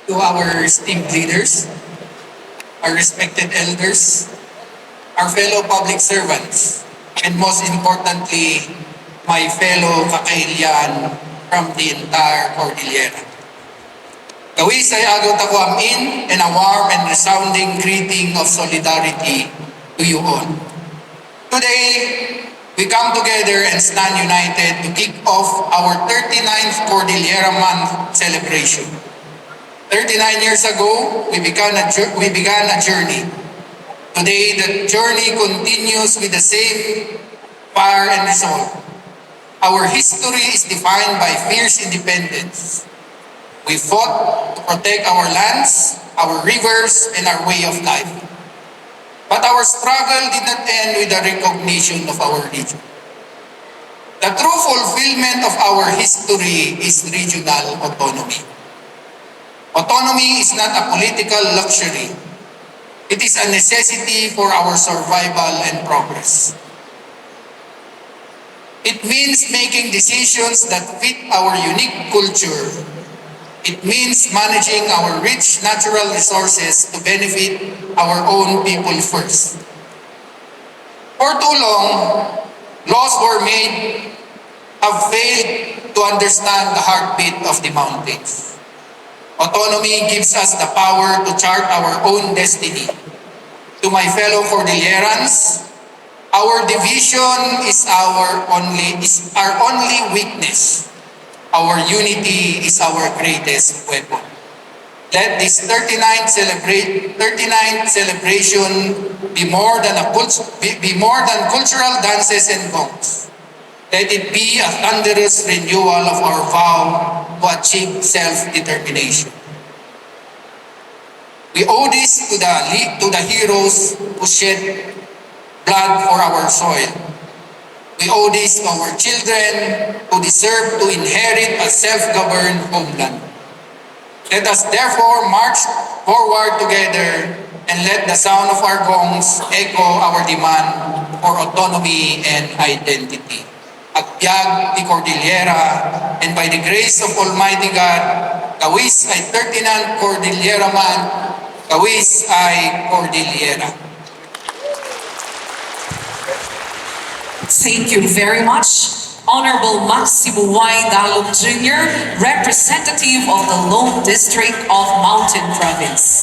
to our esteemed leaders, our respected elders, our fellow public servants, and most importantly, my fellow Kakailian from the entire Cordillera. Kawis ay agaw ako amin and a warm and resounding greeting of solidarity to you all. Today, we come together and stand united to kick off our 39th Cordillera Month celebration. 39 years ago, we began a journey. Today, the journey continues with the same fire and resolve. Our history is defined by fierce independence. We fought to protect our lands, our rivers, and our way of life. But our struggle did not end with the recognition of our region. The true fulfillment of our history is regional autonomy. Autonomy is not a political luxury. It is a necessity for our survival and progress. It means making decisions that fit our unique culture. It means managing our rich natural resources to benefit our own people first. For too long, laws were made have failed to understand the heartbeat of the mountains. Autonomy gives us the power to chart our own destiny. To my fellow Cordillerans, our division is our only weakness. Our unity is our greatest weapon. Let this 39th celebration be more than cultural dances and gongs. Let it be a thunderous renewal of our vow to achieve self-determination. We owe this to the heroes who shed blood for our soil. We owe this to our children who deserve to inherit a self-governed homeland. Let us therefore march forward together and let the sound of our gongs echo our demand for autonomy and identity. Agbyag di Cordillera, and by the grace of Almighty God, kawis ay 39 Cordillera man, kawis ay Cordillera. Thank you very much, Honorable Maximo Y. Dalog Jr., representative of the Lone District of Mountain Province.